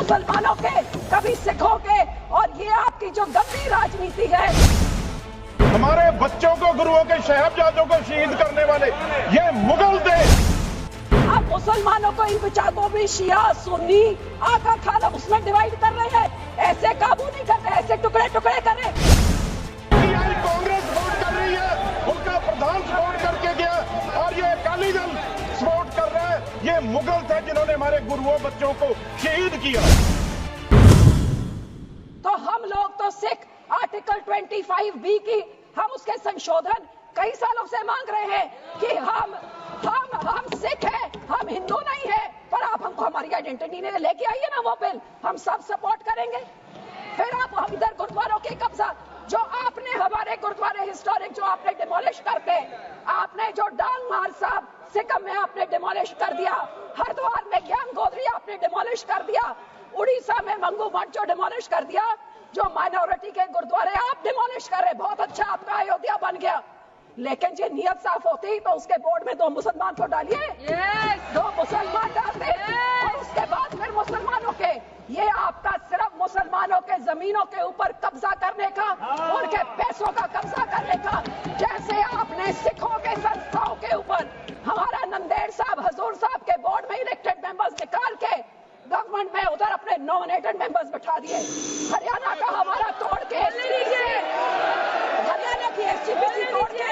मुसलमानों के, कभी सिखों के, और ये आपकी जो गंदी राजनीति है। हमारे बच्चों को, गुरुओं के, साहिबजादों को शहीद करने वाले ये मुगल थे। आप मुसलमानों को इन विचारों में शिया सुन्नी आका खाना उसमें डिवाइड कर रहे हैं। ऐसे काबू नहीं करते, ऐसे टुकड़े टुकड़े करें। कांग्रेस वोट कर रही है, उनका प्रधान सपोर्ट करके गया, और ये अकाली दल सपोर्ट कर रहा है। ये मुगल थे जिन्होंने हमारे गुरुओं, बच्चों को शहीद किया। तो हम लोग तो सिख आर्टिकल 25B की हम उसके संशोधन कई सालों से मांग रहे हैं कि हम सिख हैं, हम हिंदू नहीं है, पर आप हमको हमारी आइडेंटिटी ने लेके आइए ना वो बिल, हम सब सपोर्ट करेंगे। फिर आप हम इधर गुरुद्वारों के कब्जा, जो आपने हमारे गुरुद्वारे हिस्टोरिक जो आपने डिमोलिश करते, आपने जो डांग मार साहब सिक्किम में आपने डिमोलिश कर दिया, हरिद्वार में ज्ञान गोदरी आपने डिमोलिश कर दिया, उड़ीसा में मंगू मठ जो डिमोलिश कर दिया, जो माइनॉरिटी के गुरुद्वारे आप डिमोलिश कर रहे, बहुत अच्छा आपका अयोध्या बन गया। लेकिन जो नियत साफ होती तो उसके बोर्ड में 2 मुसलमान को डालिए, 2 मुसलमान डालते, और उसके बाद फिर मुसलमानों के, ये आपका सिर्फ मुसलमानों के जमीनों के ऊपर कब्जा करने का, उनके पैसों का कब्जा करने का, जैसे आपने सिखों के संस्थाओं के ऊपर हमारा नंदेड़ साहब, हजूर साहब के बोर्ड में इलेक्टेड मेंबर्स निकाल के गवर्नमेंट में उधर अपने नॉमिनेटेड मेंबर्स बिठा दिए। हरियाणा का हमारा तोड़ के, हरियाणा की SGPC तोड़ के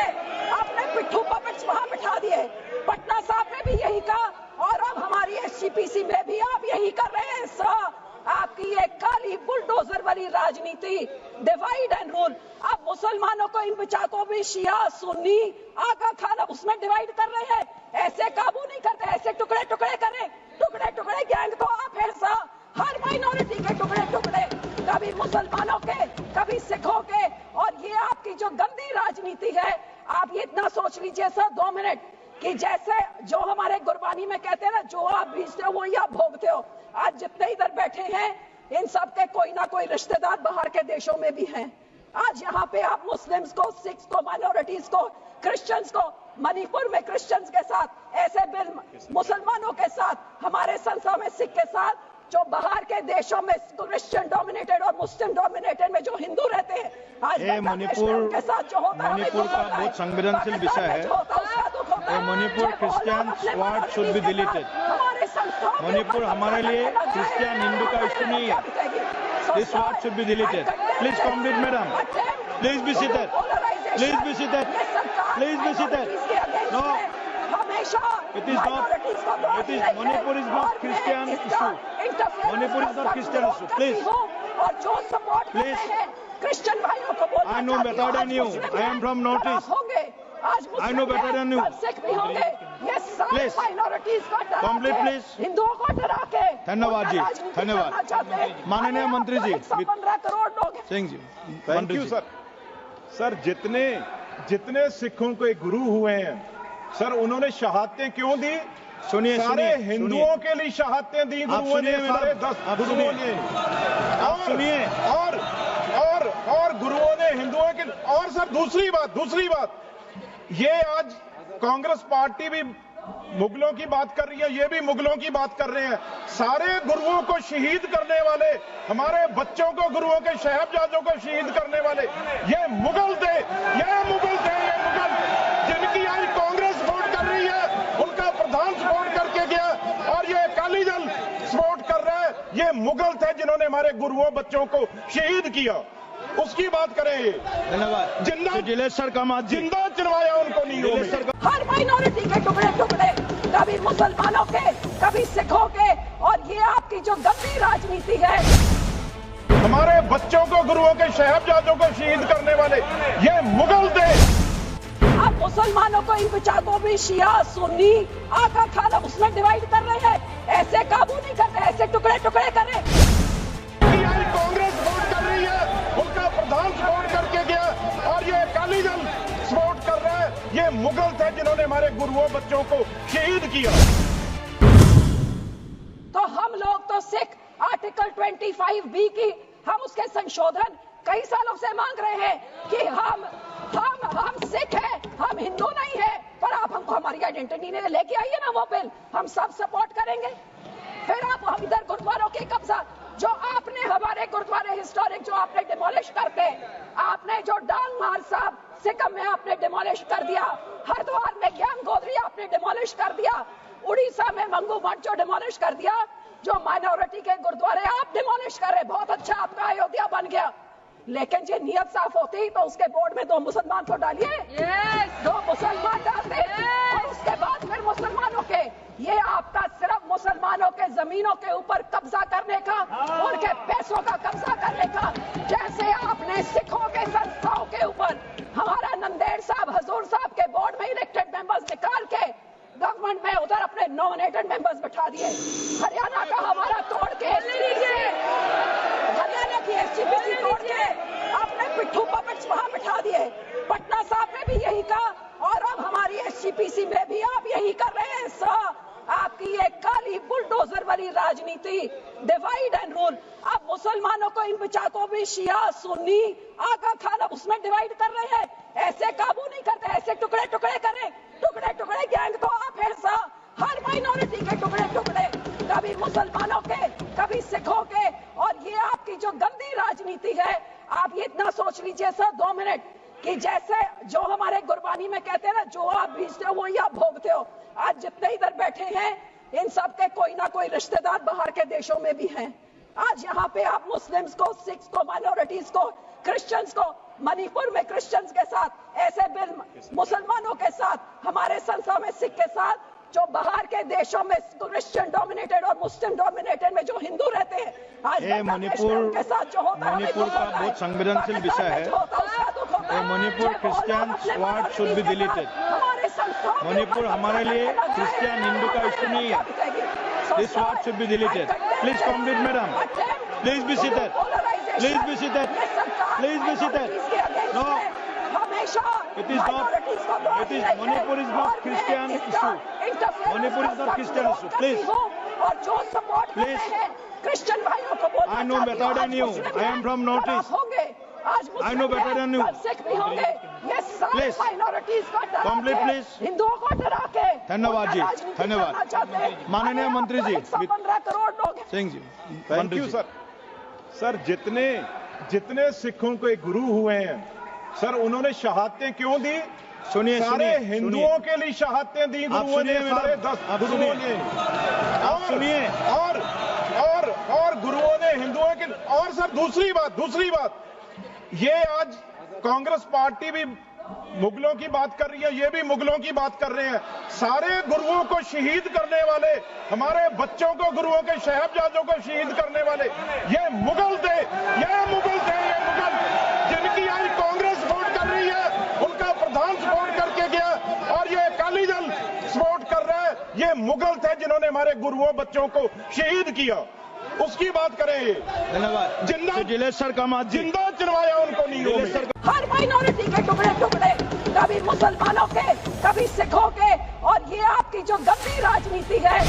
आपने पिट्ठू पपेट्स वहां बिठा दिए। पटना साहब में भी यही कहा, और अब हमारी SGPC में भी आप यही कर रहे हैं। आपकी ये काली बुलडोजर वाली राजनीति, डिवाइड एंड रूल। आप मुसलमानों को इन विचारों में शिया सुन्नी आका खाना उसमें डिवाइड कर रहे हैं। ऐसे काबू नहीं करते, ऐसे टुकड़े टुकड़े करें। टुकड़े टुकड़े गैंग तो आप हैं साहब, हर माइनॉरिटी के टुकड़े टुकड़े, कभी मुसलमानों के, कभी सिखों के, और ये आपकी जो गंदी राजनीति है। आप ये इतना सोच लीजिए सर 2 मिनट, कि जैसे जो हमारे गुरबानी में कहते हैं ना, जो आप बीजते हो वही आप भोगते हो। आज जितने इधर बैठे हैं, इन सब के कोई ना कोई रिश्तेदार बाहर के देशों में भी हैं। आज यहाँ पे आप मुस्लिम्स को, सिख्स को, माइनॉरिटीज को, क्रिश्चियंस को, मणिपुर में क्रिश्चियंस के साथ ऐसे बिल, मुसलमानों के साथ, हमारे संस्था में सिख के साथ, जो बाहर के देशों में क्रिश्चियन डोमिनेटेड और मुस्लिम डोमिनेटेड में जो हिंदू रहते हैं, आज मणिपुर के साथ जो होता है, मणिपुर का बहुत संवेदनशील विषय है। Manipur Christian word should be deleted. Manipur हमारे लिए क्रिश्चियन हिंदू का इश्यू नहीं है। This word should be deleted. Please complete madam, please be seated, please be seated, please be seated. No, it is not, it is, Manipur is not Christian issue. Manipur is not Christian issue. Please, और जो support please, Christian भाइयों को बोलना, I know better than you. I am from Northeast. I know better than you. Sikh भी होंगे, ये सारी Please. Minorities को डरा Complete, के, please. हिंदुओं को डरा के, धन्यवाद जी, धन्यवाद। माननीय मंत्री जी, 15 करोड़ लोग। सिंह जी, थैंक मंत्री यू जी। सर। जितने सिखों को गुरु हुए हैं सर, उन्होंने शहादतें क्यों दी? सुनिए, सारे सुनिए, हिंदुओं के लिए शहादतें दी गुरुओं ने, सारे 10 गुरुओं ने। आप सुनिए, और गुरुओं ने हिंदुओं के। और सर दूसरी बात, ये आज कांग्रेस पार्टी भी मुगलों की बात कर रही है, ये भी मुगलों की बात कर रहे हैं। सारे गुरुओं को शहीद करने वाले, हमारे बच्चों को, गुरुओं के, साहिबजादों को शहीद करने वाले ये मुगल थे, ये मुगल जिनकी आज कांग्रेस सपोर्ट कर रही है, उनका प्रधान सपोर्ट करके गया, और ये अकाली दल सपोर्ट कर रहा है। ये मुगल थे जिन्होंने हमारे गुरुओं, बच्चों को शहीद किया। उसकी बात करें। धन्यवाद। जिंदा चुनवाया उनको नीलों में। हर माइनॉरिटी के टुकड़े टुकड़े, कभी मुसलमानों के, कभी सिखों के, और ये आपकी जो गंदी राजनीति है। हमारे बच्चों को, गुरुओं के, साहिबजादों को शहीद करने वाले ये मुगल थे। आप मुसलमानों को इन विचारों में शिया सुन्नी आका खाना उसमें डिवाइड कर रहे हैं। ऐसे काबू नहीं करते, ऐसे टुकड़े टुकड़े करें। कांग्रेस सपोर्ट कर रही है, उनका प्रधान सपोर्ट करके गया, और ये अकाली दल सपोर्ट कर रहा है। ये मुगल थे जिन्होंने हमारे गुरुओं, बच्चों को शहीद किया। तो हम लोग तो सिख आर्टिकल 25B की हम उसके संशोधन कई सालों से मांग रहे हैं कि हम सिख हैं, हम हिंदू नहीं है, पर आप हमको हमारी आइडेंटिटी ने लेके आइए ना वो बिल, हम सब सपोर्ट करेंगे। फिर आप हम इधर गुरुद्वारों के कब्जा, हिस्टोरिक जो आपने डिमोलिश करते, आपने जो डांग मार साहब सिक्किम में आपने डिमोलिश कर दिया, हरिद्वार में ज्ञान गोदरी आपने डिमोलिश कर दिया, उड़ीसा में मंगू मठ जो डिमोलिश कर दिया, जो माइनॉरिटी के गुरुद्वारे आप डिमोलिश कर रहे, बहुत अच्छा आपका अयोध्या बन गया। लेकिन जो नियत साफ होती तो उसके बोर्ड में 2 मुसलमान को डालिए, 2 मुसलमान डालते और उसके बाद फिर मुसलमानों के, ये आपका सिर्फ मुसलमानों के जमीनों के ऊपर कब्जा करने का, उनके पैसों का कब्जा करने का, जैसे आपने सिखों के संस्थाओं के ऊपर हमारा नंदेड़ साहब हजूर साहब के बोर्ड में इलेक्टेड मेंबर्स निकाल के गवर्नमेंट में उधर अपने नॉमिनेटेड मेंबर्स बैठा दिए। हरियाणा का हमारा तोड़ के हरियाणा की एसजीपीसी तोड़ के आपने पिट्ठू पपेट्स वहां बैठा दिए। पटना साहब में भी यही कहा और अब हमारी एसजीपीसी में भी आप यही कर रहे हैं। आपकी ये काली बुलडोजर वाली राजनीति, डिवाइड एंड रूल, आप मुसलमानों को इन बिचाकों भी शिया सुन्नी आका खान उसमें डिवाइड कर रहे हैं। ऐसे काबू नहीं करते, ऐसे टुकड़े टुकड़े करें, टुकड़े टुकड़े गैंग तो आप हैं। हर माइनॉरिटी के टुकड़े टुकड़े, कभी मुसलमानों के, कभी सिखों के, और ये आपकी जो गंदी राजनीति है। आप ये इतना सोच लीजिए सर 2 मिनट कि जैसे जो हमारे गुरबानी में कहते हैं ना, जो आप बीजते हो वही आप भोगते हो। आज जितने इधर बैठे हैं इन सब के कोई ना कोई रिश्तेदार बाहर के देशों में भी हैं। आज यहाँ पे आप मुस्लिम्स को, सिख्स को, माइनॉरिटीज को, क्रिश्चियंस को, मणिपुर में क्रिश्चियंस के साथ ऐसे बिल मुसलमानों के साथ, हमारे संस्था में सिख के साथ, जो बाहर के देशों में क्रिश्चियन डोमिनेटेड और मुस्लिम डोमिनेटेड में जो हिंदू रहते हैं, आज मणिपुर के साथ जो होता है, मणिपुर का बहुत संवेदनशील विषय है। Manipur Christian sword should be deleted. Manipur हमारे लिए क्रिश्चियन हिंदू का इश्यू नहीं है। This sword should be deleted. Please complete madam, please be seated, please be seated, please be seated. No, it is not, it is, Manipur is not Christian issue. Manipur is not Christian issue. Please, और जो support please, Christian भाइयों को बोलना I know better than you. I am from Northeast. I know better than you. Sikh भी होंगे, ये सारे minorities को डरा Complete, के, please. हिंदुओं को डरा के, धन्यवाद जी, धन्यवाद। माननीय मंत्री जी, 115 करोड़ लोग Singh ji, thank you sir. Sir जितने सिखों के गुरु हुए हैं सर, उन्होंने शहादतें क्यों दी? सुनिए, सारे हिंदुओं के लिए शहादतें दी गुरुओं ने, सारे 10 गुरुओं ने। आप सुनिए, और गुरुओं ने हिंदुओं के। और सर दूसरी बात, ये आज कांग्रेस पार्टी भी मुगलों की बात कर रही है, ये भी मुगलों की बात कर रहे हैं। सारे गुरुओं को शहीद करने वाले, हमारे बच्चों को, गुरुओं के साहिबजादों को शहीद करने वाले ये मुगल थे, जिनकी आज कांग्रेस सपोर्ट कर रही है, उनका प्रधान सपोर्ट करके गया और ये अकाली दल सपोर्ट कर रहा है। ये मुगल थे जिन्होंने हमारे गुरुओं बच्चों को शहीद किया, उसकी बात करें। धन्यवाद। जिंदा चलवाया उनको नीलों में। हर माइनॉरिटी के टुकड़े टुकड़े, कभी मुसलमानों के, कभी सिखों के, और ये आपकी जो गंदी राजनीति है।